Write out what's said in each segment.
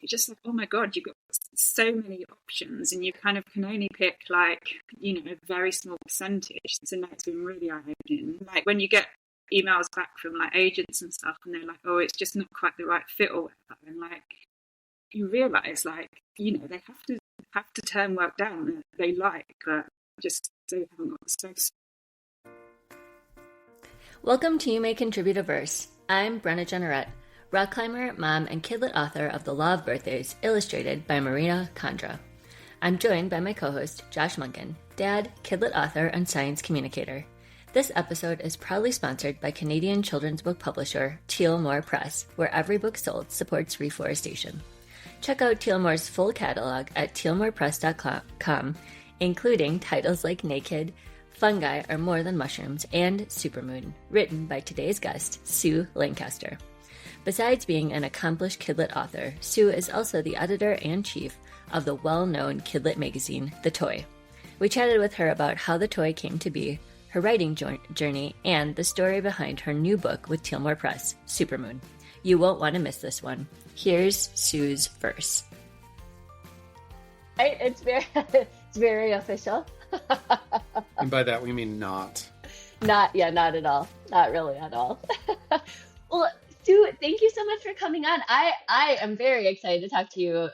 you're just like, oh my God, you've got so many options and you kind of can only pick like, a very small percentage. So now it's been really eye-opening. Like when you get emails back from like agents and stuff and they're like, oh, it's just not quite the right fit or whatever. And like, you realise like, they have to turn work down that they like, but just they haven't got the space. Welcome to You May Contribute a Verse. I'm Brenna Jennerette, rock climber, mom, and kidlit author of The Law of Birthdays, illustrated by Marina Condra. I'm joined by my co-host, Josh Munkin, dad, kidlit author, and science communicator. This episode is proudly sponsored by Canadian children's book publisher Tielmour Press, where every book sold supports reforestation. Check out Tielmour's full catalog at tielmourpress.com, including titles like Naked, Fungi Are More Than Mushrooms, and Supermoon, written by today's guest, Sue Lancaster. Besides being an accomplished kidlit author, Sue is also the editor-in-chief of the well-known kidlit magazine, The Toy. We chatted with her about how The Toy came to be, her writing journey, and the story behind her new book with Tielmour Press, Supermoon. You won't want to miss this one. Here's Sue's verse. It's very official. And by that we mean not. Not at all. Not really at all. Well, Sue, thank you so much for coming on. I am very excited to talk to you,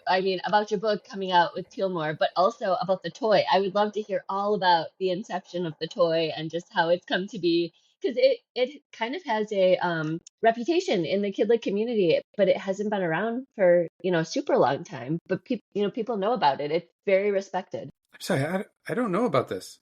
about your book coming out with Tielmour, but also about The Toy. I would love to hear all about the inception of The Toy and just how it's come to be, because it kind of has a reputation in the kidlit community, but it hasn't been around for, a super long time. But people know about it. It's very respected. I'm sorry, I don't know about this.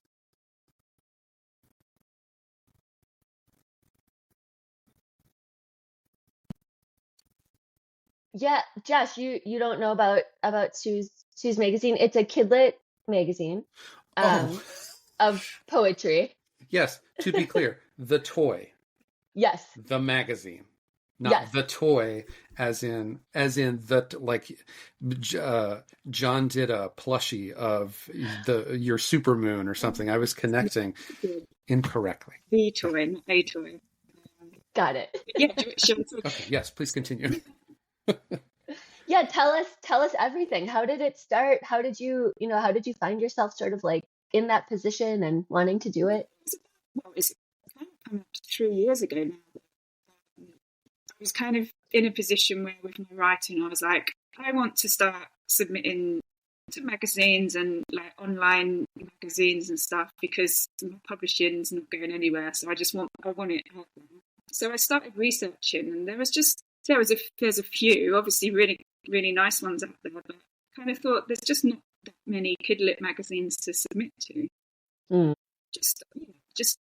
Yeah, Josh, you don't know about Sue's magazine. It's a kidlit magazine of poetry. Yes, to be clear, The Toy. Yes. The magazine. Not yes. The Toy as in the, like, John did a plushie of your Supermoon or something. I was incorrectly. The Toy, not A Toy. Got it. Yeah, sure. Okay, yes, please continue. Yeah, tell us everything. How did it start? How did you find yourself sort of like in that position and wanting to do it? Well, it's kind of coming up to 3 years ago now. I was kind of in a position where with my writing, I was like, I want to start submitting to magazines and like online magazines and stuff because my publishing's not going anywhere. So I want it out there. So I started researching, and there's a few, obviously really, really nice ones out there, but I kind of thought there's just not that many kidlit magazines to submit to. Just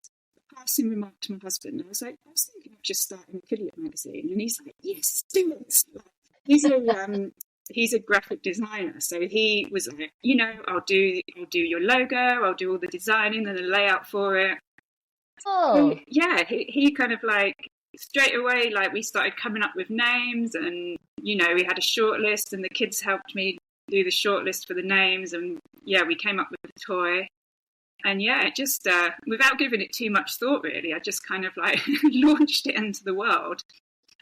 passing remark to my husband. I was thinking of just starting a kidlit magazine, and he's like, yes, do it. He's a graphic designer, so he was like, I'll do your logo, I'll do all the designing and the layout for it. Oh, and yeah, he kind of like straight away, like we started coming up with names, and we had a short list, and the kids helped me do the short list for the names, and yeah, we came up with The Toy. And yeah, it just without giving it too much thought, really, I just kind of like launched it into the world.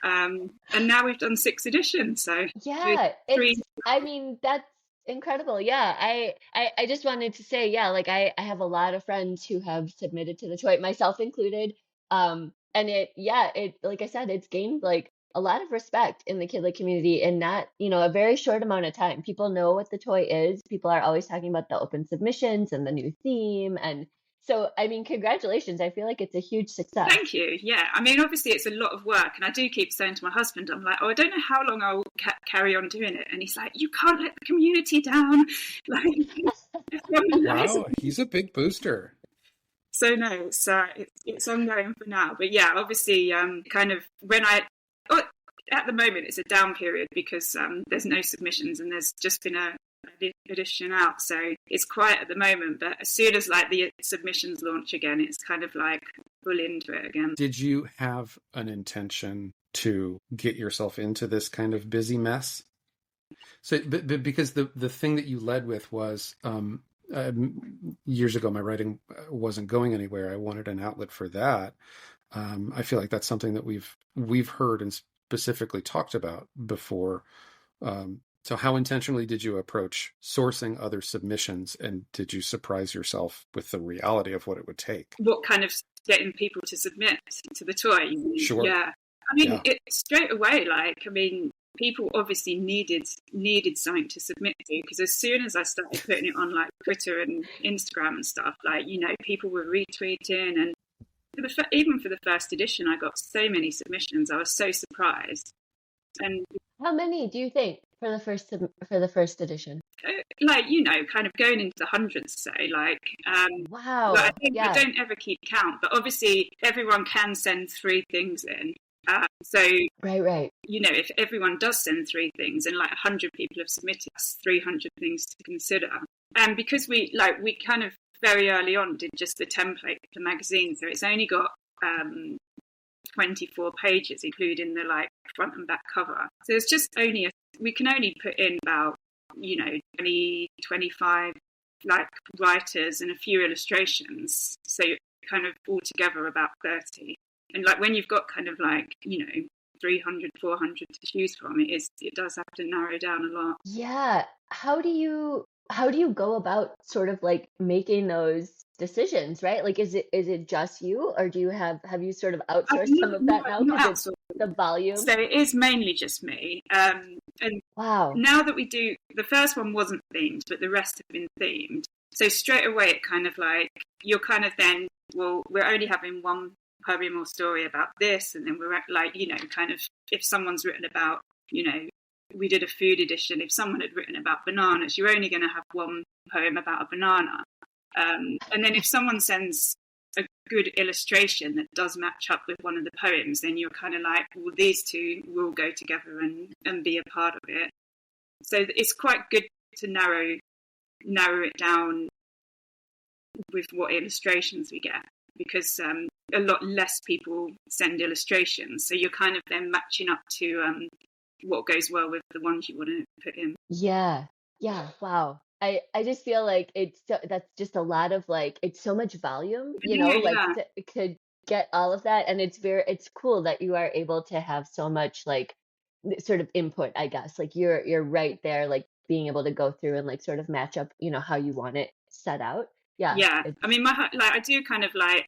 And now we've done 6 editions. So yeah, that's incredible. Yeah, I just wanted to say, yeah, like I have a lot of friends who have submitted to The Toy, myself included. And it like I said, it's gained like a lot of respect in the kidlit community in not, a very short amount of time. People know what The Toy is. People are always talking about the open submissions and the new theme. And so, congratulations. I feel like it's a huge success. Thank you. Yeah. Obviously it's a lot of work. And I do keep saying to my husband, I'm like, I don't know how long I'll carry on doing it. And he's like, you can't let the community down. Wow, he's a big booster. So no, it's ongoing for now. But yeah, obviously kind of at the moment it's a down period because there's no submissions and there's just been an edition out, so it's quiet at the moment, but as soon as like the submissions launch again, it's kind of like full into it again. Did you have an intention to get yourself into this kind of busy mess? So but because the thing that you led with was years ago my writing wasn't going anywhere, I wanted an outlet for that. I feel like that's something that we've heard and specifically talked about before So how intentionally did you approach sourcing other submissions, and did you surprise yourself with the reality of what it would take? What kind of getting people to submit to the tour? Sure. Yeah. I mean, it straight away, like, I mean, people obviously needed something to submit to, because as soon as I started putting it on like Twitter and Instagram and stuff, like, you know, people were retweeting, and even for the first edition, I got so many submissions. I was so surprised. And how many do you think for the first edition? Like, you know, kind of going into the hundreds, say, like, wow. Like, I don't ever keep count, but obviously everyone can send 3 things in. So, right. You know, if everyone does send 3 things and like 100 people have submitted, that's 300 things to consider. And because we kind of very early on did just the template for the magazine, so it's only got 24 pages, including the like front and back cover. So it's just we can only put in about, you know, 20, 25 like writers and a few illustrations. So kind of altogether about 30. And like when you've got kind of like, you know, 300, 400 to choose from, it does have to narrow down a lot. Yeah. How do you go about sort of like making those decisions, right? Like, is it just you, or do you have you sort of outsourced some of that now because it's the volume? So it is mainly just me. And wow. Now that we do, the first one wasn't themed, but the rest have been themed. So straight away, it kind of like, you're kind of then, well, we're only having one poem or story about this, and then we're like, you know, kind of, if someone's written about, you know, we did a food edition, if someone had written about bananas, you're only going to have one poem about a banana. And then if someone sends a good illustration that does match up with one of the poems, then you're kind of like, well, these two will go together and be a part of it. So it's quite good to narrow it down with what illustrations we get, because a lot less people send illustrations, so you're kind of then matching up to what goes well with the ones you want to put in. Yeah. Wow. I just feel like that's just a lot of like, it's so much volume, you know, like to get all of that. And it's cool that you are able to have so much like sort of input, I guess. Like you're right there, like being able to go through and like sort of match up, you know, how you want it set out. Yeah. I mean, I do kind of like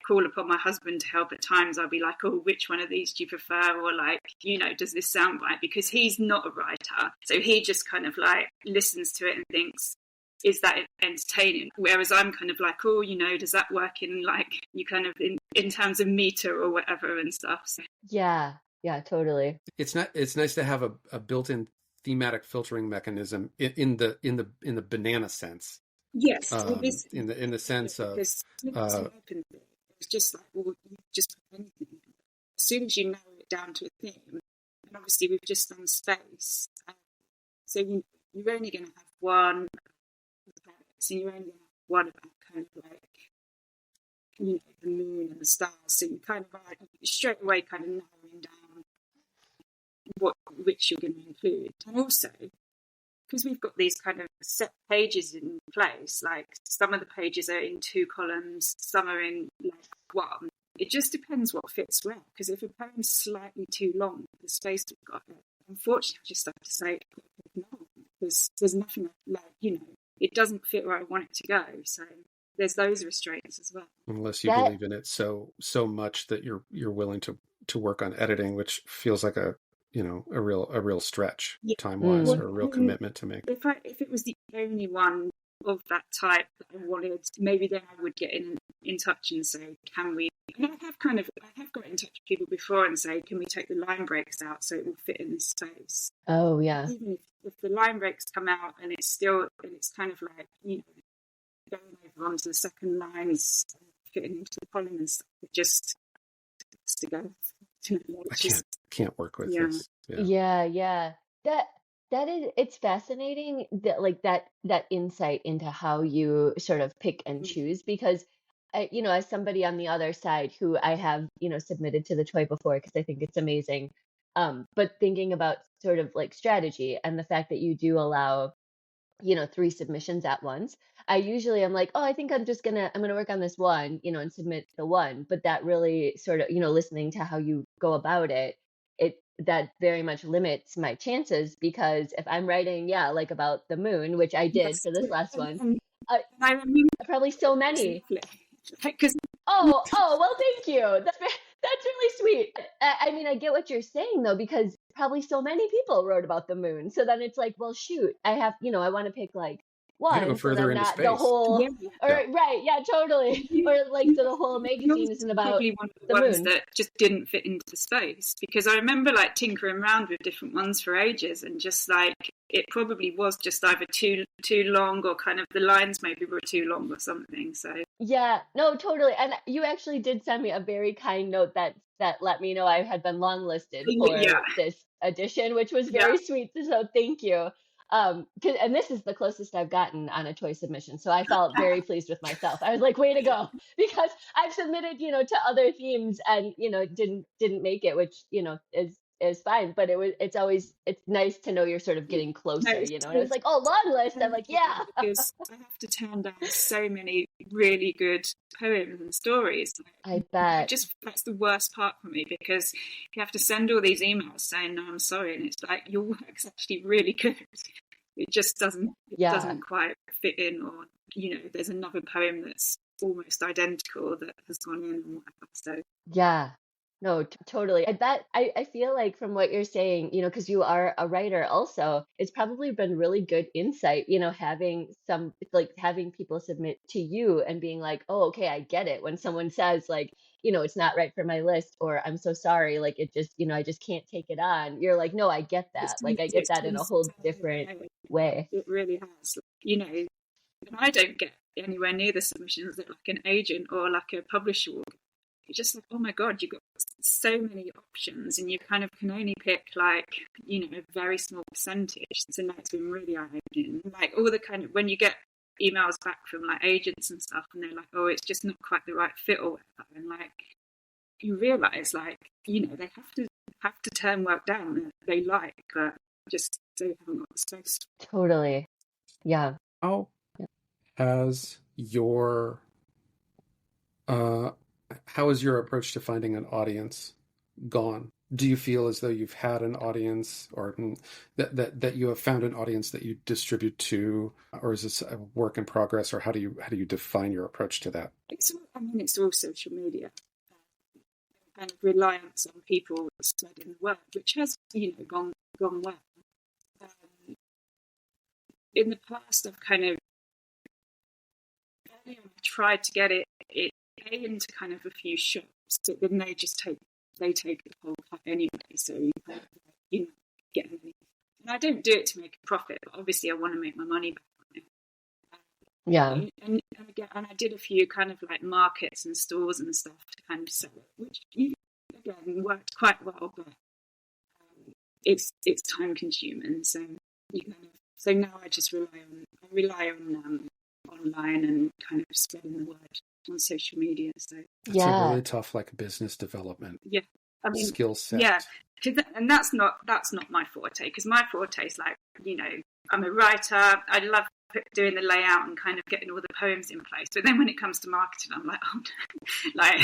call upon my husband to help at times. I'll be like, oh, which one of these do you prefer? Or like, you know, does this sound right? Because he's not a writer. So he just kind of like listens to it and thinks, is that entertaining? Whereas I'm kind of like, oh, you know, does that work in like, you kind of in terms of meter or whatever and stuff. So. Yeah, totally. It's nice to have a built-in thematic filtering mechanism in the banana sense. Yes, in the sense of it's just like, well, you just put anything. As soon as you narrow it down to a theme, and obviously we've just done space, so you're only going to have one about it, so you're only going to have one about kind of like, you know, the moon and the stars, so you kind of like straight away kind of narrowing down which you're going to include. And also, because we've got these kind of set pages in place, like some of the pages are in 2 columns, some are in like 1. It just depends what fits where. Because if a poem's slightly too long, the space we've got, unfortunately, I just have to say no, because there's nothing like, you know, it doesn't fit where I want it to go. So there's those restraints as well. Unless you believe in it so much that you're willing to work on editing, which feels like a real stretch time-wise, or a real commitment to make. If it was the only one of that type that I wanted, maybe then I would get in touch and say, can we? And I have got in touch with people before and say, can we take the line breaks out so it will fit in this space? Oh yeah. Even if the line breaks come out and it's kind of like, you know, going over onto the second line is fitting into the column and stuff. It just has to go. I can't work with this. Yeah. That is, it's fascinating that like that insight into how you sort of pick and choose, because you know, as somebody on the other side who I have, you know, submitted to the toy before because I think it's amazing, but thinking about sort of like strategy and the fact that you do allow, you know, 3 submissions at once, I usually am like, oh, I think I'm gonna work on this one, you know, and submit the one. But that really sort of, you know, listening to how you go about it, that very much limits my chances, because if I'm writing, like about the moon, which I did for this last one, I remember probably so many. because Oh, well, thank you. That's really sweet. I mean, I get what you're saying though, because probably so many people wrote about the moon. So then it's like, well, shoot, I have, I want to pick like You gotta go one, so further then into not the space. whole, yeah. or right, yeah, totally. Or like, so the whole Yours magazine isn't is about probably one of the the ones moon. that just didn't fit into the space, because I remember like tinkering around with different ones for ages, and just like it probably was just either too long, or kind of the lines maybe were too long or something. So Yeah, no, totally. And you actually did send me a very kind note that let me know I had been longlisted yeah, for this edition, which was yeah, very sweet. So thank you. And this is the closest I've gotten on a toy submission. So I felt very pleased with myself. I was like, way to go. Because I've submitted, to other themes and, didn't make it, which, is fine. But it's nice to know you're sort of getting closer, no, And I was like, oh, long list. I'm like, yeah. because I have to turn down so many really good poems and stories. I bet. That's the worst part for me, because you have to send all these emails saying no, I'm sorry, and it's like your work's actually really good. It just doesn't quite fit in, or there's another poem that's almost identical that has gone in and whatever. So Yeah, no, totally. I bet I feel like from what you're saying, because you are a writer also, it's probably been really good insight, having people submit to you and being like, oh, okay, I get it. When someone says like, it's not right for my list, or I'm so sorry, like it just, I just can't take it on. You're like, no, I get that. Like I get that in a whole different way. it really has, and I don't get anywhere near the submissions that like an agent or like a publisher will. You're just like, oh my god, you've got so many options, and you kind of can only pick like a very small percentage. So that's been really eye-opening. Like all the kind of, when you get emails back from like agents and stuff, and they're like, oh, it's just not quite the right fit or whatever, and like you realize like they have to turn work down that they like, but just they haven't got the space. Totally. Yeah. How has your how is your approach to finding an audience gone? Do you feel as though you've had an audience, or that you have found an audience that you distribute to, or is this a work in progress, or how do you define your approach to that? It's all social media, kind of reliance on people spreading the word, which has gone well. In the past, I've kind of tried to get it into kind of a few shops, but then they take the whole cut anyway, so you get anything. And I don't do it to make a profit, but obviously I want to make my money back on it. Yeah. And I did a few kind of like markets and stores and stuff to kind of sell it, which again worked quite well, but it's time consuming. So so now I just rely on online and kind of spreading the word on social media. So that's a really tough like business development skill set. Yeah, and that's not my forte, because my forte is like I'm a writer. I love doing the layout and kind of getting all the poems in place, but then when it comes to marketing, I'm like, oh no, like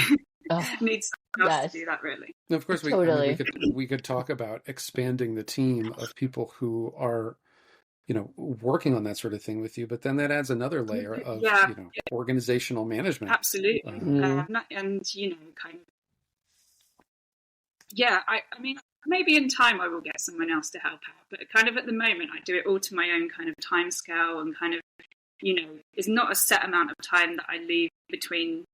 need someone else to do that, really. And of course, we could talk about expanding the team of people who are working on that sort of thing with you, but then that adds another layer of organizational management. Absolutely. And kind of I mean, maybe in time I will get someone else to help out, but kind of at the moment I do it all to my own kind of time scale, and kind of it's not a set amount of time that I leave between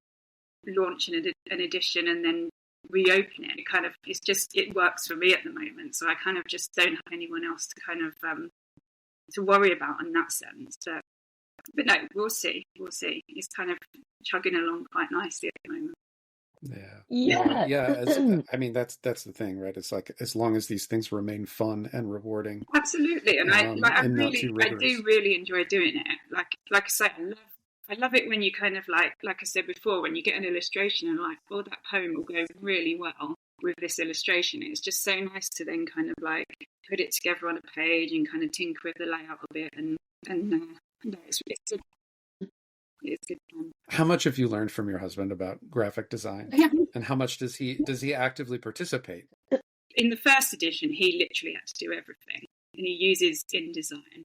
launching an edition and then reopen it. It works for me at the moment, so I kind of just don't have anyone else to kind of to worry about in that sense. But no, we'll see. It's kind of chugging along quite nicely at the moment. Yeah. I mean, that's the thing, right? It's like, as long as these things remain fun and rewarding. Absolutely. And I do really enjoy doing it. Like I say, I love it when you kind of like I said before, when you get an illustration and like, oh, that poem will go really well with this illustration. It's just so nice to then kind of like put it together on a page and kind of tinker with the layout a bit, and it's good. It's good fun. How much have you learned from your husband about graphic design? Yeah. And how much does he actively participate? in the first edition, he literally had to do everything, and he uses InDesign.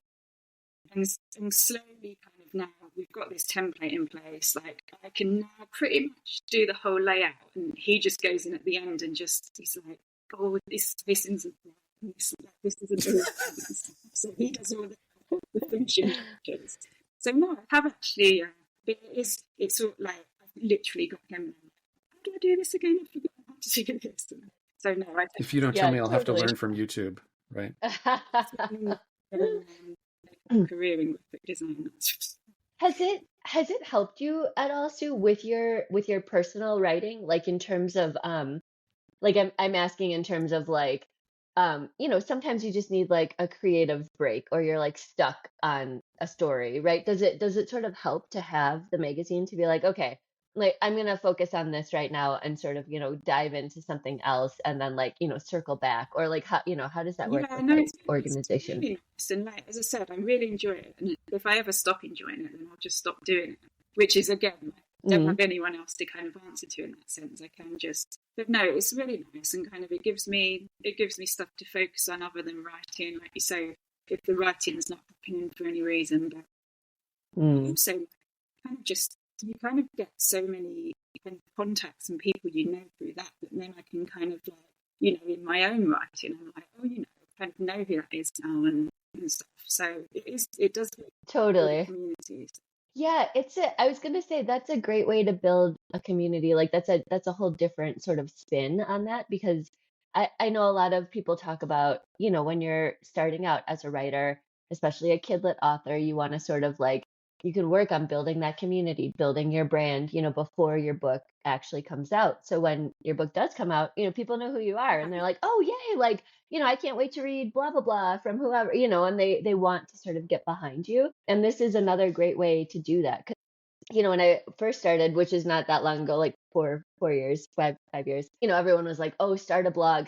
And slowly, kind of now, we've got this template in place. Like, I can now pretty much do the whole layout, and he just goes in at the end and he's like, oh, this isn't right, this isn't the right. So he does all the finishing touches. So no, I have actually, but it's sort of like, I've literally got him. How do I do this again? I've forgotten how to do this. So no, I don't. If you don't tell me, I'll have to learn from YouTube, right? Career in graphic design. Has it helped you at all, Sue, with your personal writing, like in terms of like I'm asking in terms of like sometimes you just need like a creative break, or you're like stuck on a story, right? Does it sort of help to have the magazine to be like, okay, like I'm gonna focus on this right now and sort of dive into something else, and then like circle back, or like how does that work with like, organization? Really nice. And like, as I said, I really enjoy it, and if I ever stop enjoying it, then I'll just stop doing it, which is again, I don't have anyone else to kind of answer to in that sense. I can just, but no, it's really nice, and kind of it gives me stuff to focus on other than writing, like you say, if the writing is not happening for any reason. But also kind of just, you kind of get so many kind of contacts and people through that then I can kind of like, in my own writing, I'm like, oh, kind of know who that is now and stuff. So it does totally communities. Yeah, I was gonna say that's a great way to build a community. Like that's a whole different sort of spin on that, because I know a lot of people talk about, when you're starting out as a writer, especially a kidlit author, you want to sort of like, you can work on building that community, building your brand, before your book actually comes out. So when your book does come out, people know who you are, and they're like, oh, yay, like, I can't wait to read blah, blah, blah from whoever, and they want to sort of get behind you. And this is another great way to do that. 'Cause, when I first started, which is not that long ago, like 4 years, 5 years, everyone was like, oh, start a blog,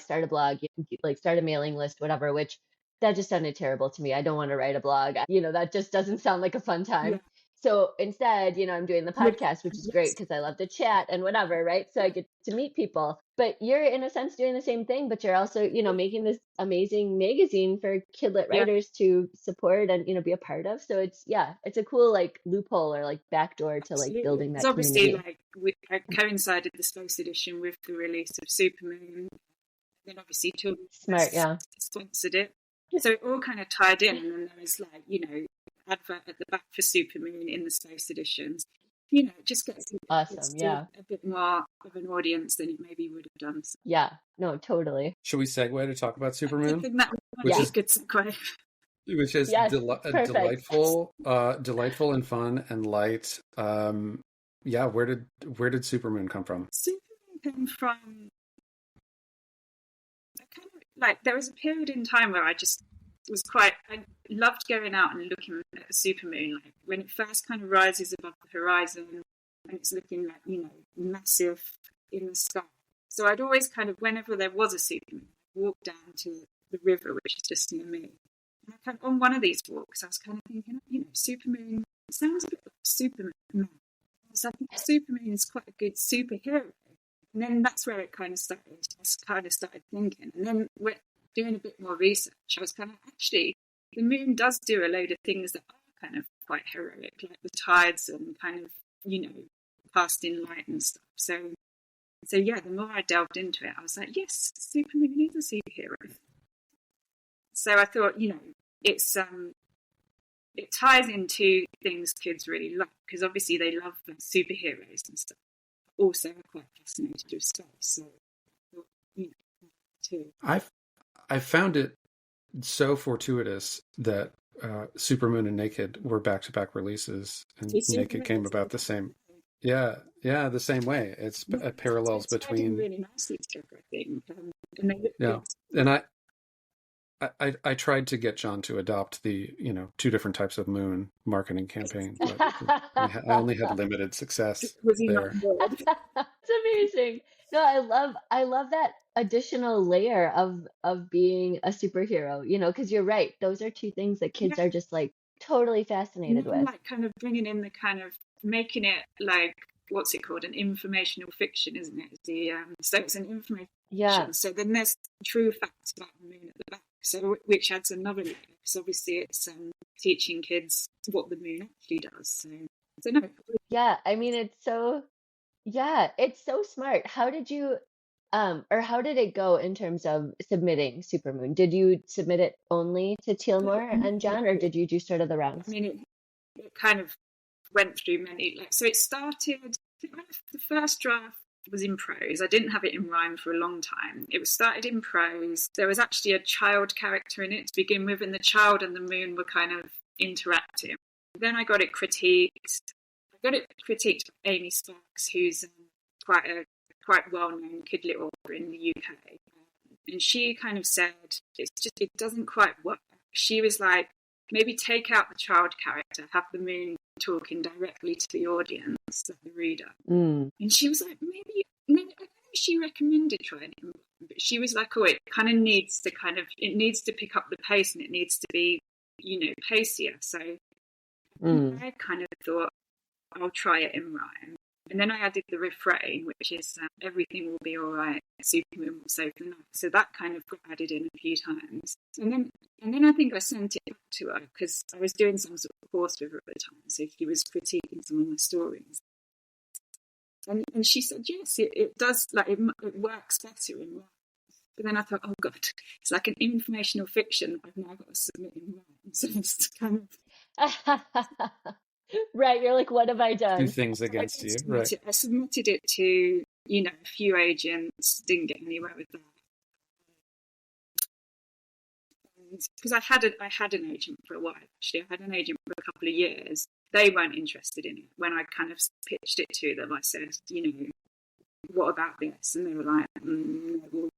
like start a mailing list, whatever, which that just sounded terrible to me. I don't want to write a blog. That just doesn't sound like a fun time. Yeah. So instead, I'm doing the podcast, which is great because I love to chat and whatever, right? So I get to meet people. But you're in a sense doing the same thing, but you're also, making this amazing magazine for kidlit writers to support and, be a part of. So it's a cool like loophole or like backdoor to like building that obviously community. I coincided the space edition with the release of Supermoon. Then obviously Tielmour Press sponsored it. So it all kind of tied in, and then there was like, advert at the back for Supermoon in the space editions. It just gets awesome, a bit more of an audience than it maybe would have done. So. Yeah, no, totally. Should we segue to talk about Supermoon? I think that would be good segue. Which is delightful and fun and light. Where did Supermoon come from? Supermoon came from. Like, there was a period in time where I just was I loved going out and looking at the supermoon, like when it first kind of rises above the horizon and it's looking like, massive in the sky. So I'd always kind of, whenever there was a supermoon, walk down to the river, which is just near me. And I kind of, on one of these walks, I was kind of thinking, supermoon, it sounds a bit like Superman. So I think Supermoon is quite a good superhero. And then that's where it kind of started. I started thinking. And then we're doing a bit more research. I was kind of, actually, the moon does do a load of things that are kind of quite heroic, like the tides and kind of, casting light and stuff. So the more I delved into it, I was like, yes, Supermoon is a superhero. So I thought, it's it ties into things kids really love, because obviously they love superheroes and stuff. Also, are quite fascinated with stuff. So, too. I found it so fortuitous that Supermoon and Naked were back-to-back releases, and Naked came about the same. Yeah, the same way. It's parallels between. Really nicely together, I think. And they look good. And I tried to get John to adopt the two different types of moon marketing campaign, but I only had limited success there. It's amazing. No, I love that additional layer of being a superhero. Because you're right; those are two things that kids are just like totally fascinated with. Like kind of bringing in the kind of making it like, what's it called? An informational fiction, isn't it? So it's an informational Yeah. So then there's true facts about the moon at the back, so which adds another layer, because obviously it's teaching kids what the moon actually does. So no. Yeah, I mean, it's so smart. How did you, or how did it go in terms of submitting Supermoon? Did you submit it only to Tielmour and Jan, or did you do sort of the rounds? I mean, it kind of went through many, so it started, the first draft was in prose. I didn't have it in rhyme for a long time. It was started in prose. There was actually a child character in it to begin with, and the child and the moon were kind of interacting. Then I got it critiqued. I got it critiqued by Amy Sparks, who's quite well-known kid lit author in the UK. And she kind of said, it doesn't quite work. She was like, maybe take out the child character, have the moon talking directly to the audience, the reader. And she was like, maybe I don't think she recommended trying it, but she was like, it needs to pick up the pace, and it needs to be, pacier. So I kind of thought, I'll try it in rhyme. And then I added the refrain, which is everything will be all right, Supermoon will save the night. So that kind of got added in a few times. And then I think I sent it back to her, because I was doing some sort of course with her at the time, so she was critiquing some of my stories. And she said, yes, it does, it works better in rhyme. But then I thought, oh God, it's like an informational fiction I've now got to submit in rhyme. So it's kind of... Right, you're like, what have I done? Two things against you, right? I submitted it to, a few agents, didn't get anywhere with that. Because I had an agent for a while, actually. I had an agent for a couple of years. They weren't interested in it. When I kind of pitched it to them, I said, what about this? And they were like, no,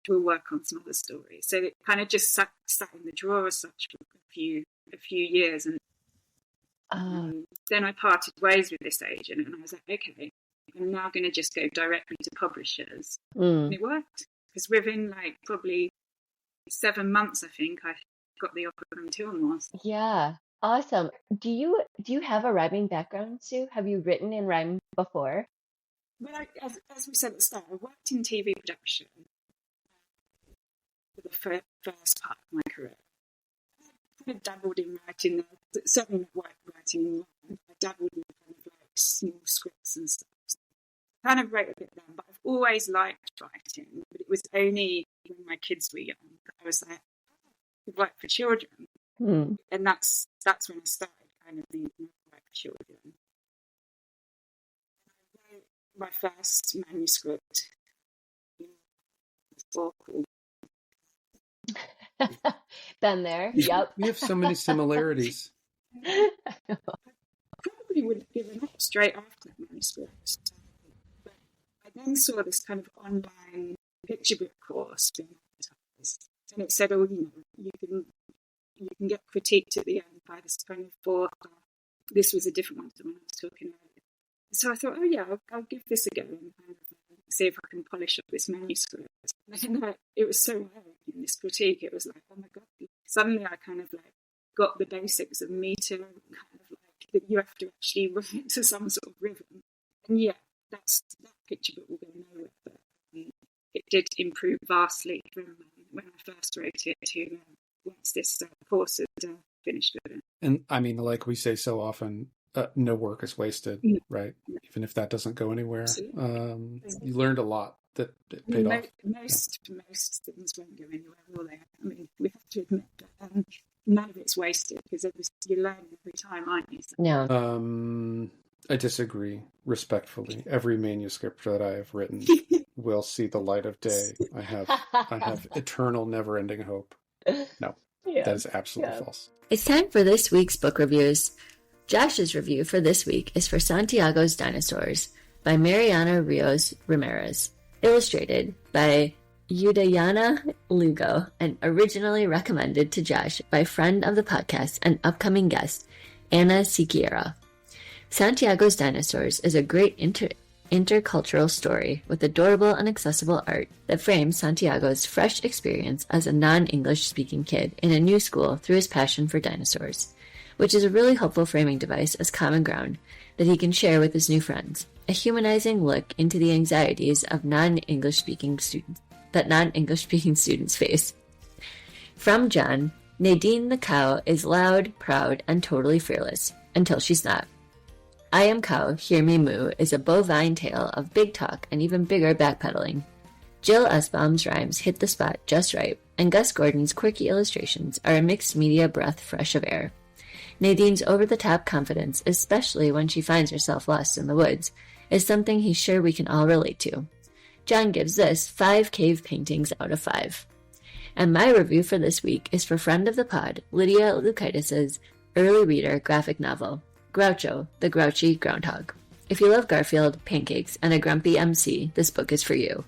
we'll work on some other stories. So it kind of just sat in the drawer as such for a few years. And then I parted ways with this agent, and I was like, okay, I'm now going to just go directly to publishers. And it worked, because within probably 7 months, I think, I got the offer from Tielmour. Yeah, awesome. Do you have a rhyming background, Sue? Have you written in rhyme before? Well, as we said at the start, I worked in TV production for the first part of my career. I dabbled in writing, certainly not writing in rhyme. I dabbled in small scripts and stuff. So I kind of wrote a bit then, but I've always liked writing. But it was only when my kids were young that I was like, I could write for children. And that's when I started kind of thinking I write for children. And I wrote my first manuscript. It's awful. Been there. Yep. We have so many similarities. I probably would have given up straight after that manuscript. But I then saw this kind of online picture book course being advertised. And it said, you can get critiqued at the end by this kind of author. This was a different one to the one I was talking about. So I thought, I'll give this a go and kind of see if I can polish up this manuscript. And it was so hard in this critique. It was like, oh my God. Suddenly I kind of got the basics of meter, and kind of that you have to actually write to some sort of rhythm. And that picture book will go nowhere. But it did improve vastly from when I first wrote it to once this course had finished with it. And I mean, like we say so often, no work is wasted, right? Even if that doesn't go anywhere. You learned a lot that paid off. Most things won't go anywhere, will they? I mean, we have to admit that none of it's wasted, because you're learning every time, aren't you? So. No. I disagree respectfully. Every manuscript that I have written will see the light of day. I have eternal, never-ending hope. No, that is absolutely false. It's time for this week's book reviews. Josh's review for this week is for Santiago's Dinosaurs by Mariana Rios Ramirez, illustrated by Udayana Lugo, and originally recommended to Josh by friend of the podcast and upcoming guest, Anna Siquiera. Santiago's Dinosaurs is a great intercultural story with adorable and accessible art that frames Santiago's fresh experience as a non-English speaking kid in a new school through his passion for dinosaurs, which is a really helpful framing device as common ground that he can share with his new friends, a humanizing look into the anxieties of non-English speaking students. that non-English speaking students face. From John, Nadine the cow is loud, proud, and totally fearless, until she's not. I Am Cow, Hear Me Moo is a bovine tale of big talk and even bigger backpedaling. Jill Esbaum's rhymes hit the spot just right, and Gus Gordon's quirky illustrations are a mixed media breath fresh of air. Nadine's over-the-top confidence, especially when she finds herself lost in the woods, is something he's sure we can all relate to. John gives this 5 cave paintings out of 5. And my review for this week is for friend of the pod, Lydia Lukidis' early reader graphic novel, GROUCHO, the Grouchy Groundhog. If you love Garfield, pancakes, and a grumpy MC, this book is for you.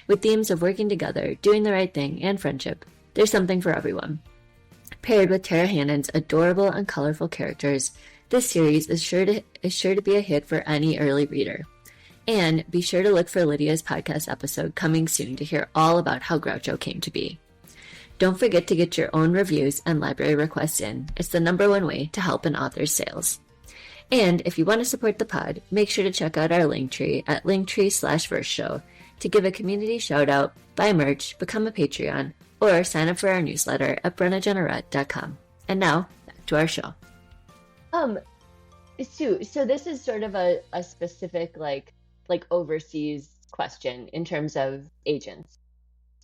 With themes of working together, doing the right thing, and friendship, there's something for everyone. Paired with Tara Hannon's adorable and colorful characters, this series is sure to be a hit for any early reader. And be sure to look for Lydia's podcast episode coming soon to hear all about how GROUCHO came to be. Don't forget to get your own reviews and library requests in. It's the #1 way to help an author's sales. And if you want to support the pod, make sure to check out our Linktree at linktree/verseshow to give a community shout out, buy merch, become a Patreon, or sign up for our newsletter at brennagenerette.com. And now, back to our show. Sue, so this is sort of a specific like overseas question in terms of agents.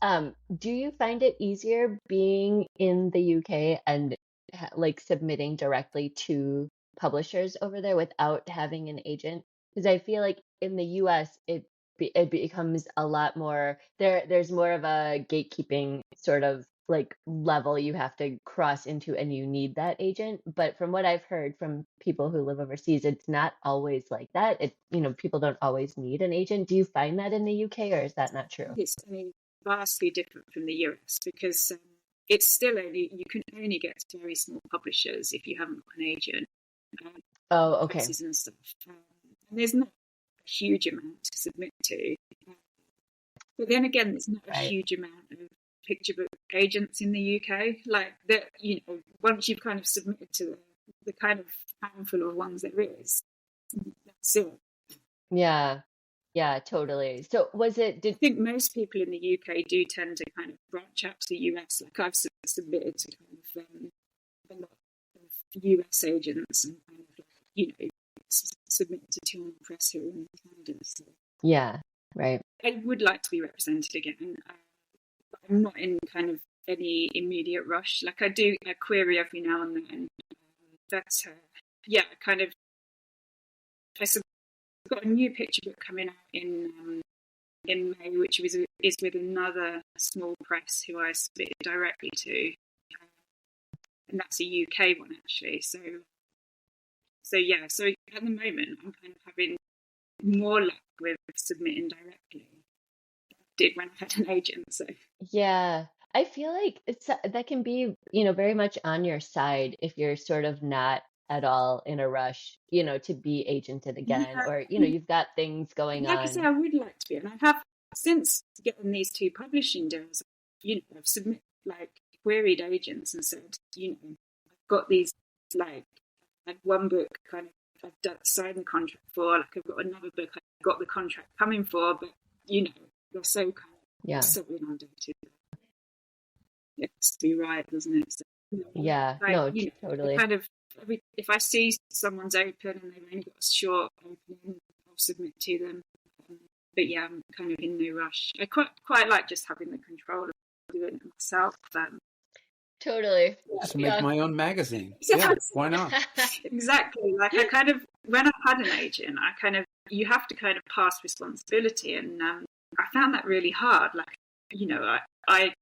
Do you find it easier being in the UK and like submitting directly to publishers over there without having an agent? Because I feel like in the US it becomes a lot more there's more of a gatekeeping sort of like level you have to cross into, and you need that agent. But from what I've heard from people who live overseas, it's not always like that. People don't always need an agent. Do you find that in the UK, or is that not true? It's vastly different from the US because it's still you can only get to very small publishers if you haven't got an agent. Oh, okay. And stuff. And there's not a huge amount to submit to. But then again, there's not a huge amount of picture book agents in the UK. Like that, once you've kind of submitted to the kind of handful of ones there is, that's it. Yeah, totally. So I think most people in the UK do tend to kind of branch out to the US. Like I've submitted to kind of a lot of US agents and kind of submitted to Tielmour Press here in Canada. So. Yeah, right. I would like to be represented again. But I'm not in kind of any immediate rush. Like I do a query every now and then. That's kind of. I've got a new picture book coming out in May, which is with another small press who I submitted directly to, and that's a UK one actually. So at the moment I'm kind of having more luck with submitting directly than I did when I had an agent. So yeah, I feel like that can be very much on your side if you're sort of not at all in a rush, to be agented again, or you've got things going on. Like I say, I would like to be, and I have since getting these 2 publishing deals. I've submitted queried agents and said, I've got these I had one book kind of I've signed the contract for. Like I've got another book I've got the contract coming for, but you're so kind of so inundated. It has to be right, doesn't it? So, totally. Kind of. If I see someone's open and they've only got a short opening, I'll submit to them. But yeah, I'm kind of in no rush. I quite like just having the control of doing it myself. Totally. Just make my own magazine. Exactly. Yeah, why not? Exactly. Like I kind of, when I've had an agent, you have to kind of pass responsibility, and I found that really hard. Like, I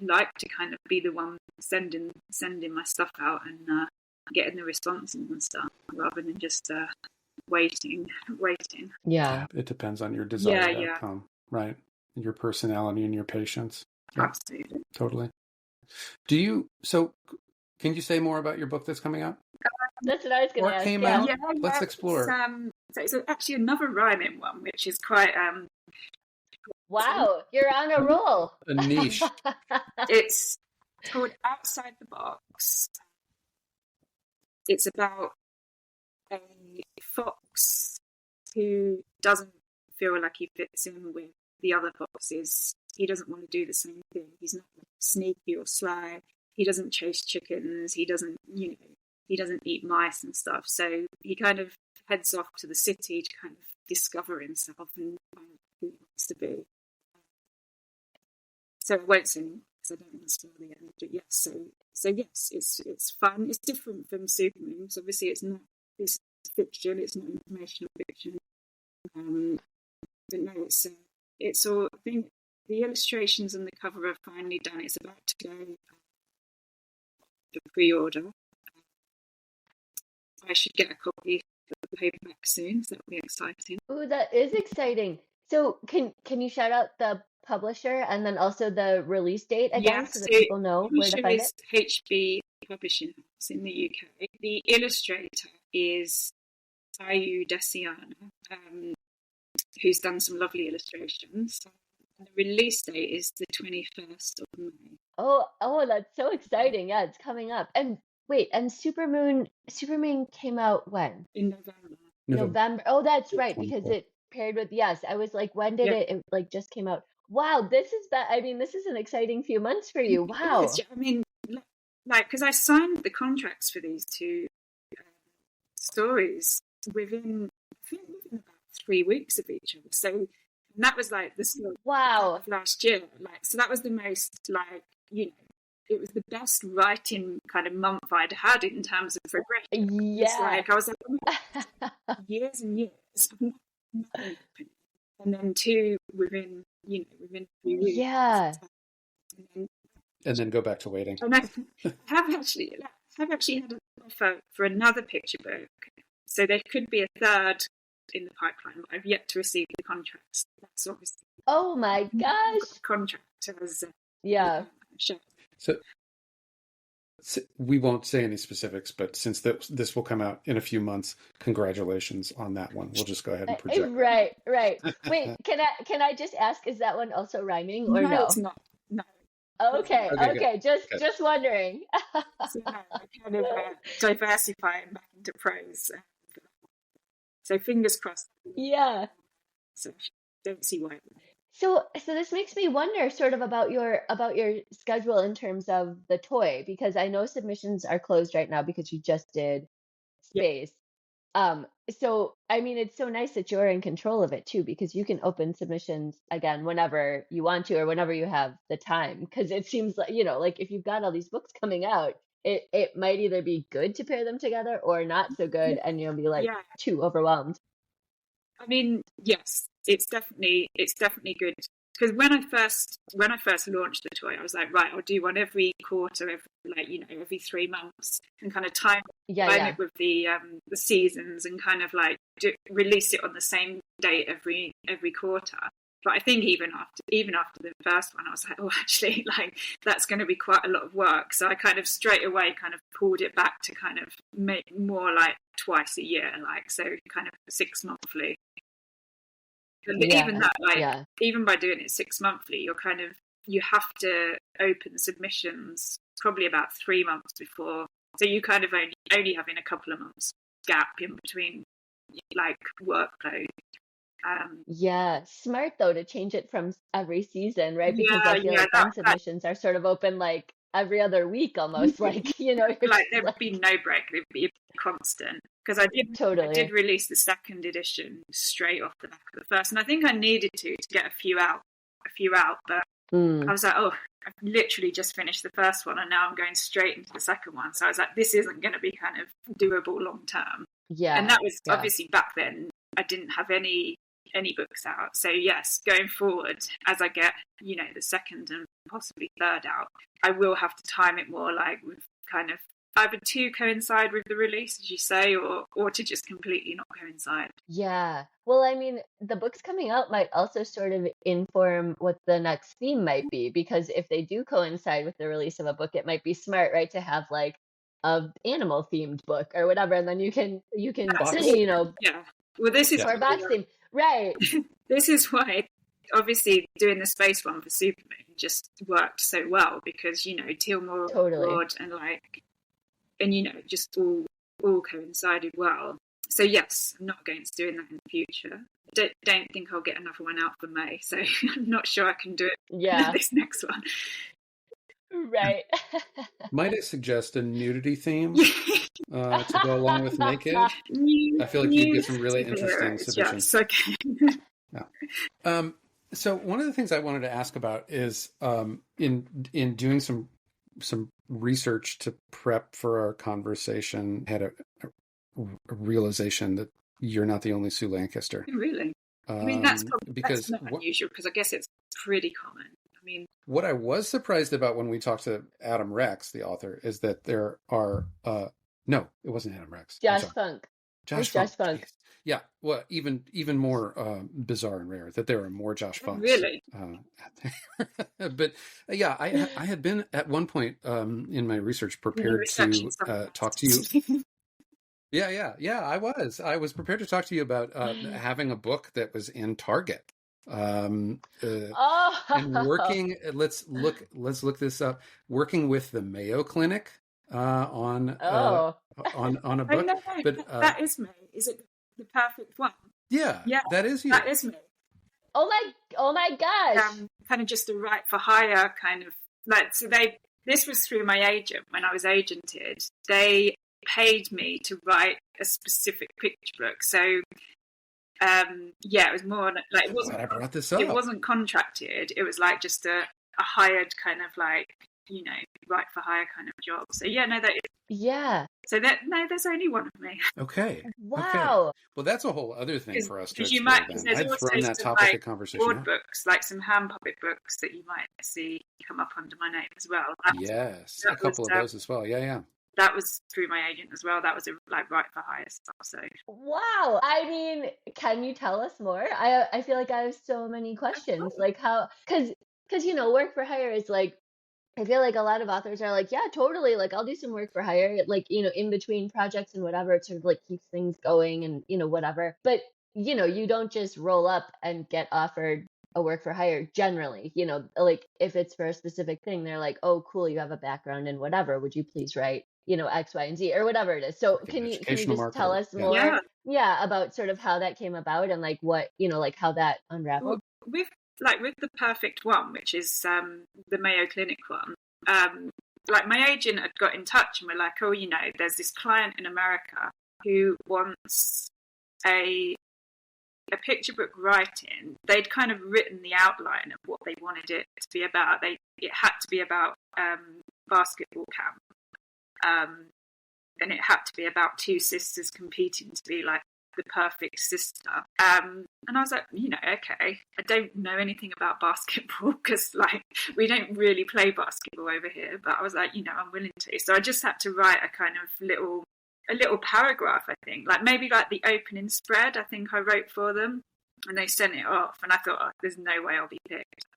like to kind of be the one sending my stuff out and getting the responses and stuff, rather than just waiting. Yeah. It depends on your desired outcome, right? Your personality and your patience. Absolutely. Totally. Can you say more about your book that's coming out? That's what I was going to ask. Came out? Let's explore. It's actually another rhyming one, which is quite... wow, you're on a roll. A niche. It's called Outside the Box. It's about a fox who doesn't feel like he fits in with the other foxes, he doesn't want to do the same thing. He's not like sneaky or sly. He doesn't chase chickens. He doesn't, he doesn't eat mice and stuff. So he kind of heads off to the city to kind of discover himself and find who he wants to be. So I won't say because I don't want to spoil the end. But yes, so yes, it's fun. It's different from Supermoon. So obviously it's fiction. It's not informational fiction. But no, it's all. I think the illustrations and the cover are finally done. It's about to go for pre-order. I should get a copy of the paperback soon, so that'll be exciting. Oh, that is exciting. So can you shout out the publisher and then also the release date again, so that people know where to find it? HB Publishing House in the UK. The illustrator is Udayana, who's done some lovely illustrations. And the release date is the 21st of May. Oh, that's so exciting. Yeah, it's coming up. And wait, and Supermoon came out when? In November. Oh, that's right, because it paired with, yes, I was like, when did it like just came out? Wow, this is this is an exciting few months for you. Wow. I mean, like, because I signed the contracts for these two stories within about 3 weeks of each other. So, and that was like the story of last year. Like, so that was the most, like, it was the best writing kind of month I'd had in terms of progression. Yeah. It's like, I was like, years and years. Nothing happened. And then two within 3 weeks. Yeah. And then go back to waiting. And I have actually had an offer for another picture book. So there could be a third in the pipeline, but I've yet to receive the contracts. That's obviously. Oh my gosh. The contract has. So we won't say any specifics, but since this will come out in a few months, congratulations on that one. We'll just go ahead and project. Right. Wait, can I just ask, is that one also rhyming or no? No, it's not. No. Okay. Just wondering. So no, I kind of diversifying back into prose. So fingers crossed. Yeah. So don't see why. So this makes me wonder sort of about your schedule in terms of the toy, because I know submissions are closed right now because you just did Space. So I mean, it's so nice that you're in control of it too, because you can open submissions again whenever you want to or whenever you have the time. Because it seems like, like if you've got all these books coming out, it might either be good to pair them together or not so good, and you'll be like too overwhelmed. I mean, yes, it's definitely good, because when I first launched the toy, I was like, right, I'll do one every quarter, every 3 months, and kind of time it with the seasons, and kind of like release it on the same date every quarter. But I think even after the first one, I was like, oh, actually, like that's going to be quite a lot of work. So I kind of straight away kind of pulled it back to kind of make more like twice a year, like so kind of 6 monthly. But even that, even by doing it 6 monthly, you have to open submissions probably about 3 months before. So you kind of only having a couple of months gap in between, like workload. Smart though to change it from every season, right? Because I feel like some submissions are sort of open like every other week almost, like like there would be no break, it would be constant. Because I did release the second edition straight off the back of the first, and I think I needed to get a few out, but I was like, oh, I've literally just finished the first one and now I'm going straight into the second one. So I was like, this isn't going to be kind of doable long term. And that was obviously back then I didn't have any books out. So yes, going forward, as I get, the second and possibly third out, I will have to time it more like with kind of either to coincide with the release, as you say, or to just completely not coincide. Yeah. Well, I mean, the books coming out might also sort of inform what the next theme might be, because if they do coincide with the release of a book, it might be smart, right, to have like a animal themed book or whatever, and then you can Well, this is or box theme. Right. This is why, obviously, doing the space one for Supermoon just worked so well, because Tielmour totally. and just all coincided well. So yes, I'm not against doing that in the future. Don't think I'll get another one out for May, so I'm not sure I can do it this next one. Right. Might I suggest a nudity theme to go along with naked? I feel like you'd get some really interesting submissions. Yes, okay. Yeah. So one of the things I wanted to ask about is in doing some research to prep for our conversation, had a realization that you're not the only Sue Lancaster. Really? I mean, that's not unusual, because I guess it's pretty common. I mean, what I was surprised about when we talked to Adam Rex, the author, is that there are no, it wasn't Adam Rex. Josh Funk. Josh Funk. Yeah, well, even more bizarre and rare that there are more Josh Funks. Really? But yeah, I had been at one point in my research prepared to talk to you. Yeah. I was prepared to talk to you about having a book that was in Target. And working. Let's look this up. Working with the Mayo Clinic on a book. No. But that is me. Is it the perfect one? Yeah, that is you. That is me. Oh my gosh! Kind of just a write for hire kind of like. So this was through my agent when I was agented. They paid me to write a specific picture book. So it was more like it wasn't. I brought this up. It wasn't contracted. It was like just a hired kind of like, you know, write for hire kind of job. So So there's only one of me. Okay. Wow. Okay. Well, that's a whole other thing for us to explore. Because I'd thrown that topic of conversation board out. books, like some hand puppet books that you might see come up under my name as well. Yes, a couple of those as well. Yeah. That was through my agent as well. That was like write for hire stuff. So wow. I mean, can you tell us more? I feel like I have so many questions. Like how, because work for hire is like, I feel like a lot of authors are like, yeah, totally. Like, I'll do some work for hire, like, in between projects and whatever. It sort of like keeps things going and, whatever. But, you don't just roll up and get offered a work for hire generally, like if it's for a specific thing, they're like, oh, cool, you have a background in whatever. Would you please write, X, Y, and Z or whatever it is. So like can you just tell us more? Yeah, about sort of how that came about and like what, like how that unraveled? Well, with the perfect one, which is the Mayo Clinic one, like my agent had got in touch and we're like, oh, there's this client in America who wants a picture book writing. They'd kind of written the outline of what they wanted it to be about. It had to be about basketball camp, and it had to be about two sisters competing to be like the perfect sister. And I was like, okay, I don't know anything about basketball because like we don't really play basketball over here, but I was like, I'm willing to. So I just had to write a kind of a little paragraph, I think, like maybe like the opening spread, I think I wrote for them, and they sent it off, and I thought, oh, there's no way I'll be picked.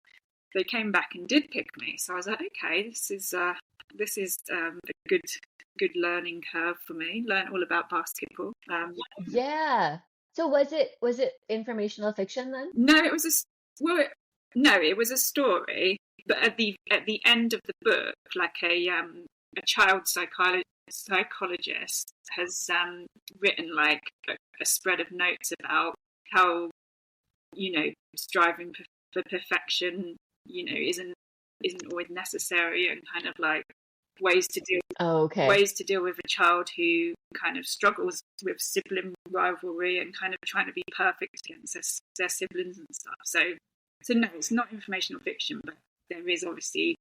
They came back and did pick me, so I was like, okay, this is a good learning curve for me. Learn all about basketball. Yeah. So was it informational fiction then? No, it was it was a story, but at the end of the book, like a child psychologist has written like a spread of notes about how striving for perfection isn't always necessary, and kind of like ways to deal with a child who kind of struggles with sibling rivalry and kind of trying to be perfect against their siblings and stuff. So no, it's not informational fiction, but there is obviously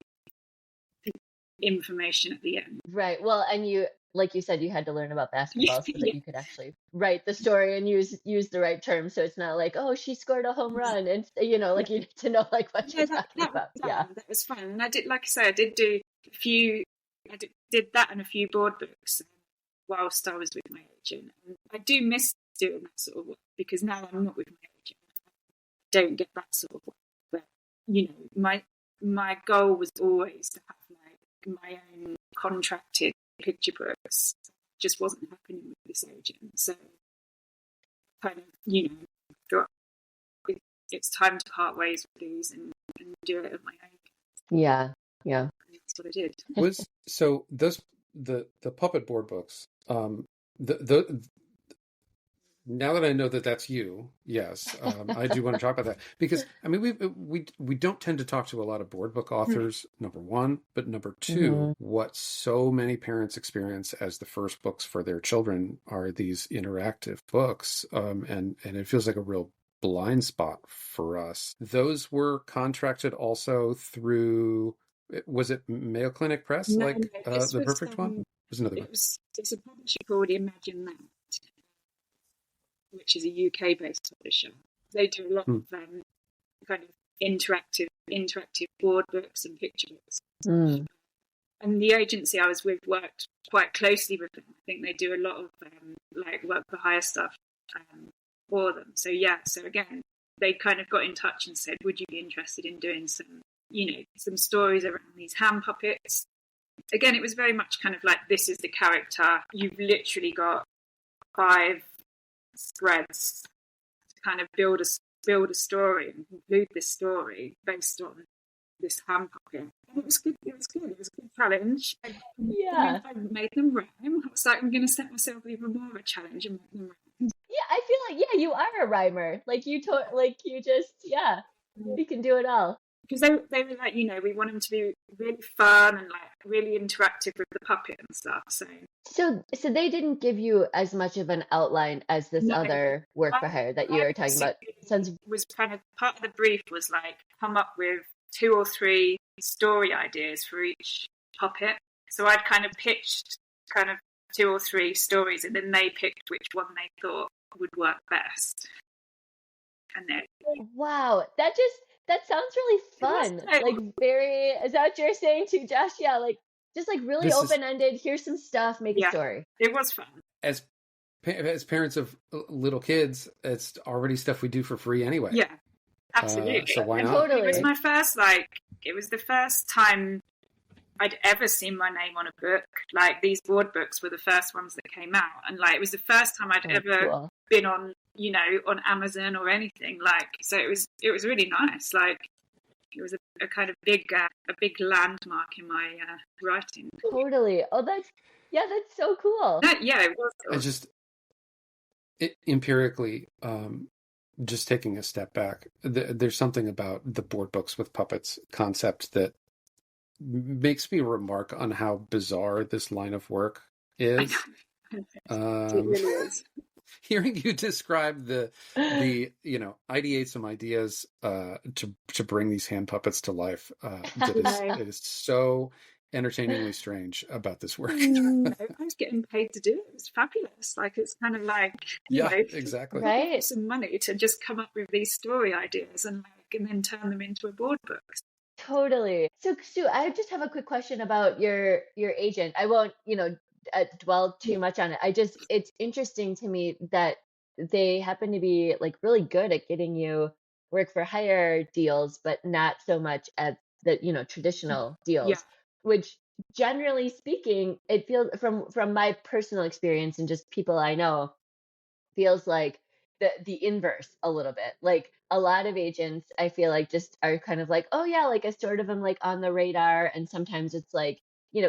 information at the end. Right. Well, and you, like you said, you had to learn about basketball so that you could actually write the story and use the right terms. So it's not like, oh, she scored a home run, and you need to know like what you're talking about. Yeah, that was fun. And I did, like I say, I did do a few. I did that and a few board books whilst I was with my agent. And I do miss doing that sort of work because now I'm not with my agent. I don't get that sort of work. But my goal was always to have my own contracted picture books. It just wasn't happening with this agent. So kind of, thought it's time to part ways with these and do it at my own. Yeah. And that's what I did. So those the puppet board books, now that I know that that's you, yes, I do want to talk about that because I mean we don't tend to talk to a lot of board book authors. Number one, but number two, what so many parents experience as the first books for their children are these interactive books, and it feels like a real blind spot for us. Those were contracted also through. Was it Mayo Clinic Press, No, like no, this the was perfect one? There's another one. it's a publisher called Imagine That, which is a UK-based publisher. They do a lot of kind of interactive board books and picture books. And the agency I was with worked quite closely with them. I think they do a lot of like work for hire stuff for them. So so again, they kind of got in touch and said, would you be interested in doing some stories around these hand puppets? Again, it was very much kind of like, this is the character. You've literally got 5 spreads to kind of build a story and conclude this story based on this hand puppet. And it was good. It was a good challenge. I made them rhyme. I was like, I'm going to set myself even more of a challenge and make them rhyme. Yeah, I feel like you are a rhymer. Like you can do it all. Because they were like, we want them to be really fun and like really interactive with the puppet and stuff. So they didn't give you as much of an outline as this other work for hire that you were talking about. Was kind of part of the brief was like come up with 2 or 3 story ideas for each puppet. So I'd kind of pitched kind of 2 or 3 stories, and then they picked which one they thought would work best. And then wow, that sounds really fun. Like is that what you're saying too, Josh? Yeah, like just like really open-ended. Here's some stuff, make a story. It was fun. As parents of little kids, it's already stuff we do for free anyway. Yeah, absolutely. So why not? Totally. It was my first it was the first time I'd ever seen my name on a book. Like these board books were the first ones that came out, and like it was the first time I'd ever been on on Amazon or anything. Like so it was really nice. Like it was a kind of big landmark in my writing. Totally. Oh, that's so cool. It was. Empirically, just taking a step back, there's something about the board books with puppets concept that makes me remark on how bizarre this line of work is. It really is. Hearing you describe the ideate some ideas to bring these hand puppets to life, it is so entertainingly strange about this work. I was getting paid to do it. It was fabulous. Like it's kind of like exactly right. Some money to just come up with these story ideas and then turn them into a board book. Totally. So Sue, I just have a quick question about your agent. I won't dwell too much on it. It's interesting to me that they happen to be like really good at getting you work for hire deals, but not so much at the traditional deals, which generally speaking, it feels from my personal experience and just people I know, feels like the inverse a little bit. Like a lot of agents, I feel like just are kind of like, oh yeah, like I sort of am like on the radar, and sometimes it's like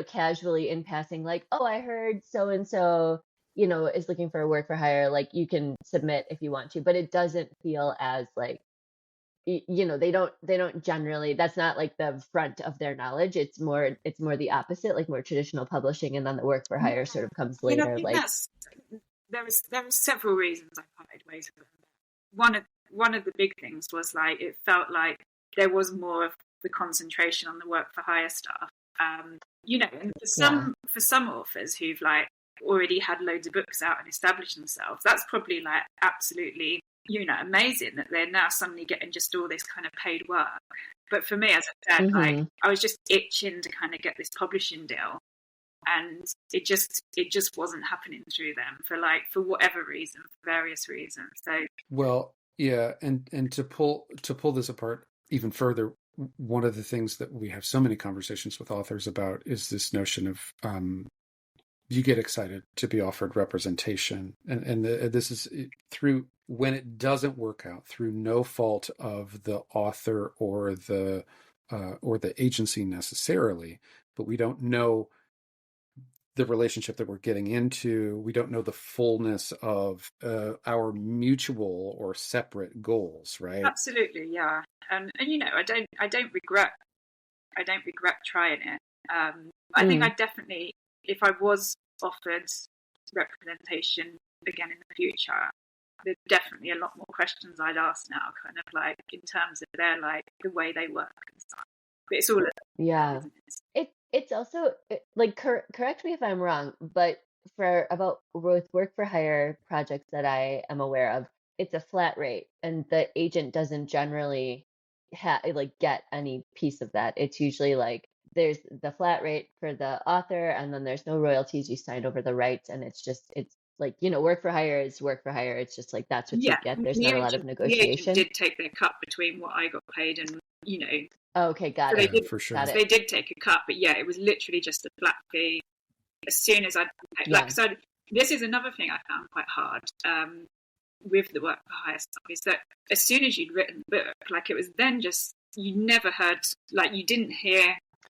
casually in passing, like, oh, I heard so and so, is looking for a work for hire. Like you can submit if you want to, but it doesn't feel as like, they don't generally. That's not like the front of their knowledge. It's more the opposite, like more traditional publishing, and then the work for hire sort of comes later. There was several reasons I parted ways with them. One of the big things was like it felt like there was more of the concentration on the work for hire stuff. And for some authors who've like already had loads of books out and established themselves, that's probably like absolutely amazing that they're now suddenly getting just all this kind of paid work. But for me, as I said, like I was just itching to kind of get this publishing deal, and it just wasn't happening through them for whatever reason, for various reasons. So and to pull this apart even further, one of the things that we have so many conversations with authors about is this notion of you get excited to be offered representation, and this is through when it doesn't work out through no fault of the author or the agency necessarily, but we don't know the relationship that we're getting into. We don't know the fullness of our mutual or separate goals, right? Absolutely, yeah. And you know, I don't regret trying it. I think I definitely, if I was offered representation again in the future, there's definitely a lot more questions I'd ask now, kind of like in terms of their like the way they work and stuff. But it's all It's also like correct me if I'm wrong, but for about with work for hire projects that I am aware of, it's a flat rate, and the agent doesn't generally get any piece of that. It's usually like there's the flat rate for the author, and then there's no royalties. You sign over the rights, and it's like, you know, work for hire is work for hire. It's just like that's what you get. There's not a lot of negotiation. The agent did take their cut between what I got paid and, you know. Oh, okay, got so it. For sure. Got it. They did take a cut, but yeah, it was literally just a flat fee. As soon as this is another thing I found quite hard with the work for hire stuff, is that as soon as you'd written the book, like it was then just, you never heard, like you didn't hear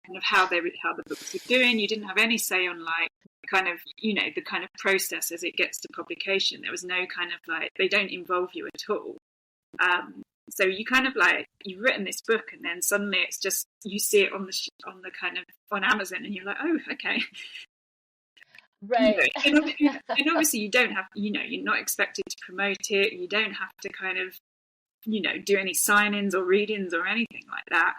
kind of how the books were doing. You didn't have any say on like kind of, you know, the kind of process as it gets to publication. There was no kind of like, they don't involve you at all. So you kind of like, you've written this book and then suddenly it's just, you see it on the kind of on Amazon and you're like, oh, okay. Right. You know, and obviously you don't have, you know, you're not expected to promote it. You don't have to kind of, you know, do any sign-ins or read-ins or anything like that.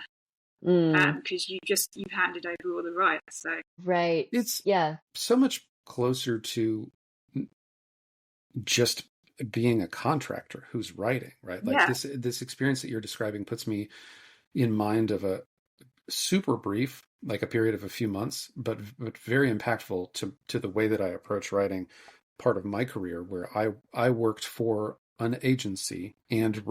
Because you've handed over all the rights. So right. It's yeah, so much closer to just being a contractor who's writing, right? Like this experience that you're describing puts me in mind of a super brief, like a period of a few months, but very impactful to the way that I approach writing, part of my career, where I worked for an agency and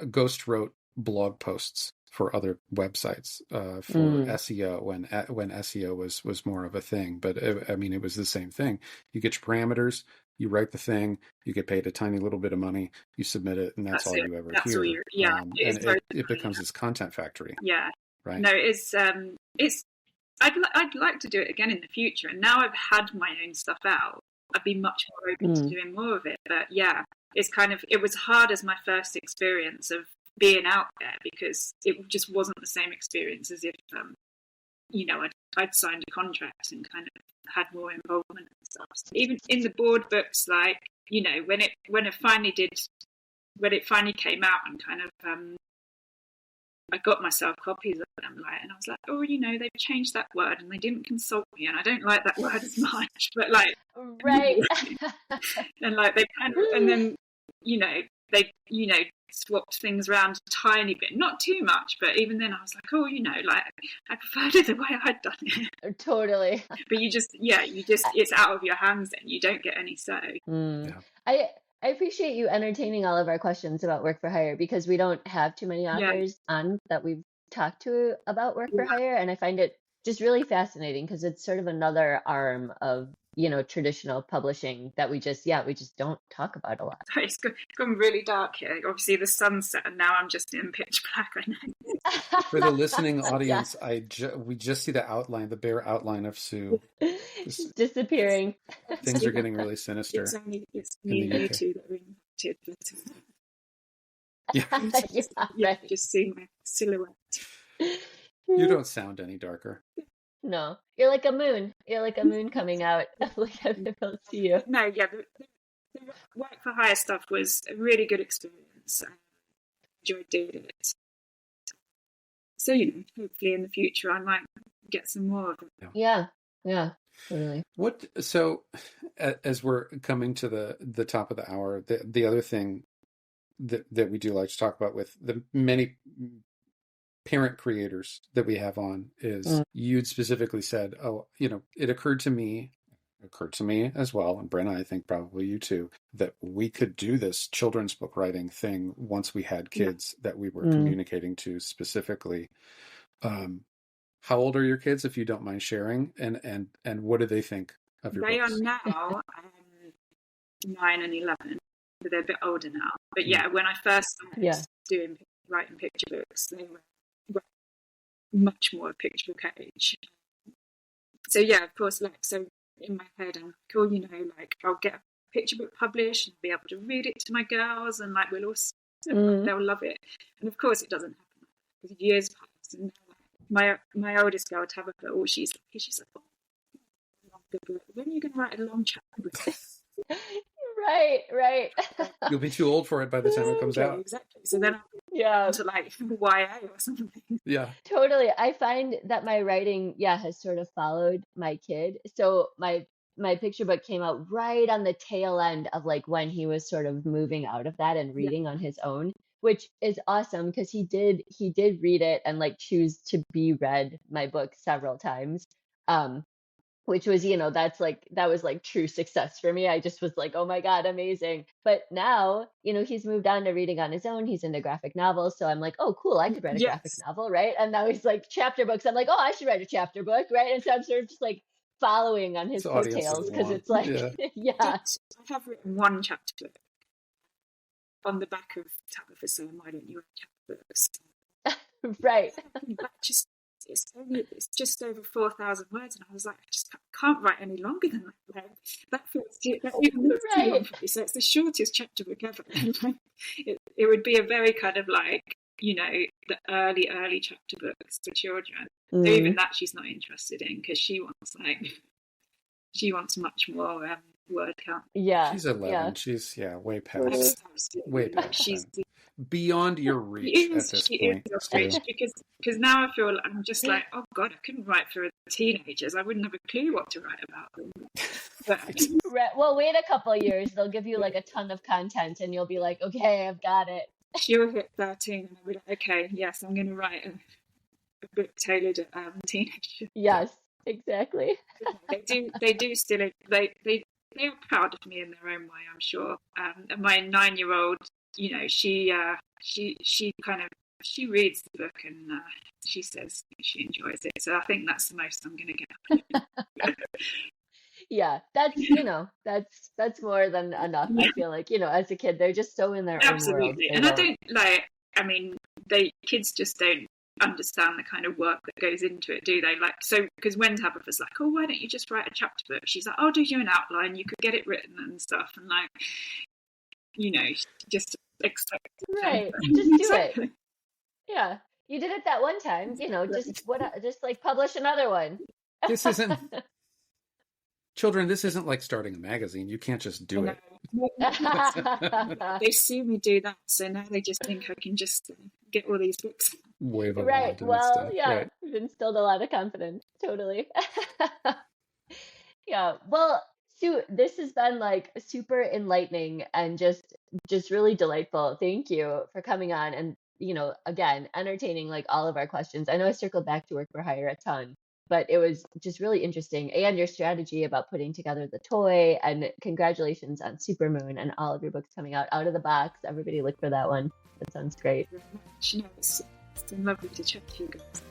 ghost wrote blog posts for other websites for SEO when SEO was more of a thing. But I mean, it was the same thing. You get your parameters, you write the thing, you get paid a tiny little bit of money, you submit it, and that's all you ever hear. It becomes this content factory. Yeah. Right. No, it's I'd like to do it again in the future. And now I've had my own stuff out, I'd be much more open to doing more of it. But yeah, it was hard as my first experience of being out there, because it just wasn't the same experience as if you know, I'd signed a contract and kind of had more involvement and stuff. So even in the board books, like, you know, when it finally came out and kind of I got myself copies of them, like, and I was like, oh, you know, they've changed that word and they didn't consult me, and I don't like that word as much, but like, right. and like they kind of, and then, you know, they, you know, swapped things around a tiny bit, not too much, but even then I was like, oh, you know, like I preferred it the way I'd done it. Totally. But you just it's out of your hands and you don't get any say. Yeah. I appreciate you entertaining all of our questions about work for hire, because we don't have too many authors on that we've talked to about work for hire, and I find it just really fascinating because it's sort of another arm of, you know, traditional publishing that we just don't talk about a lot. It's gone really dark here. Obviously the sun's set and now I'm just in pitch black. I know. For the listening audience, we just see the bare outline of Sue just disappearing. Things are getting really sinister. It's me and you two that are impacted. Right. Just seeing my silhouette. You don't sound any darker. No, you're like a moon. You're like a moon coming out. Like I don't see you. No, yeah, the work for hire stuff was a really good experience. I enjoyed doing it. So, you know, hopefully in the future I might get some more of it. Yeah, totally. So as we're coming to the top of the hour, the other thing that we do like to talk about with the many parent creators that we have on is you'd specifically said, oh, you know, it occurred to me as well, and Brenna, I think probably you too, that we could do this children's book writing thing once we had kids that we were communicating to specifically. How old are your kids, if you don't mind sharing, and what do they think of your books? They are now 9 and 11, but they're a bit older now. But yeah, when I first started writing picture books, they were much more picture book age. So yeah, of course, like, so in my head, I'm like, oh, you know, like, I'll get a picture book published and be able to read it to my girls, and like, we'll all, they'll love it. And of course, it doesn't happen because years pass, and now, like, my oldest girl, Tabitha, all she's like, oh, when are you going to write a long chapter book? Right. You'll be too old for it by the time it comes out. Exactly. So then I'll to like YA or something. Yeah. Totally. I find that my writing, has sort of followed my kid. So my picture book came out right on the tail end of like when he was sort of moving out of that and reading on his own, which is awesome because he did read it and like choose to be read my book several times. Which was, that was like true success for me. I just was like, oh my God, amazing. But now, he's moved on to reading on his own. He's into graphic novels. So I'm like, oh, cool, I could write a graphic novel, right? And now he's like chapter books. I'm like, oh, I should write a chapter book, right? And so I'm sort of just like following on his coattails because it's like, I have written one chapter book on the back of Tabitha saying, why don't you write chapter books? Right. It's just over 4,000 words, and I was like, I just can't write any longer than that. Like, that feels too long for me. So it's the shortest chapter book ever. Like, it would be a very kind of like, the early chapter books for children. So even that she's not interested in because she wants much more word count. Yeah, she's 11. Yeah. She's way past. Way past. She's beyond your reach at this point. Because now I feel like I'm just like, oh God, I couldn't write for teenagers. I wouldn't have a clue what to write about them. But, well, wait a couple of years. They'll give you like a ton of content, and you'll be like, okay, I've got it. She'll hit 13, and I'll be like, okay, yes, I'm going to write a book tailored at teenagers. Yes, exactly. They do still. They are proud of me in their own way, I'm sure. And my 9-year-old, she reads the book and she says she enjoys it. So I think that's the most I'm going to get. Yeah, that's more than enough. I feel like, as a kid, they're just so in their own world. And I don't kids just don't understand the kind of work that goes into it, do they? Like, so because when Tabitha's like, oh, why don't you just write a chapter book? She's like, I'll do you an outline, you could get it written and stuff, and like, just expect right, just do it. Yeah, you did it that one time, just like publish another one. This isn't children, this isn't like starting a magazine. You can't just do it. They see me do that, so now they just think I can just get all these books. Wave a right. Well, stuff. yeah, right. You've instilled a lot of confidence. Totally. Yeah. Well, Sue, this has been like super enlightening and just really delightful. Thank you for coming on and, again, entertaining like all of our questions. I know I circled back to work for hire a ton, but it was just really interesting. And your strategy about putting together the toy, and congratulations on Supermoon and all of your books coming out of the box. Everybody look for that one. That sounds great. It's been lovely to chat to you guys.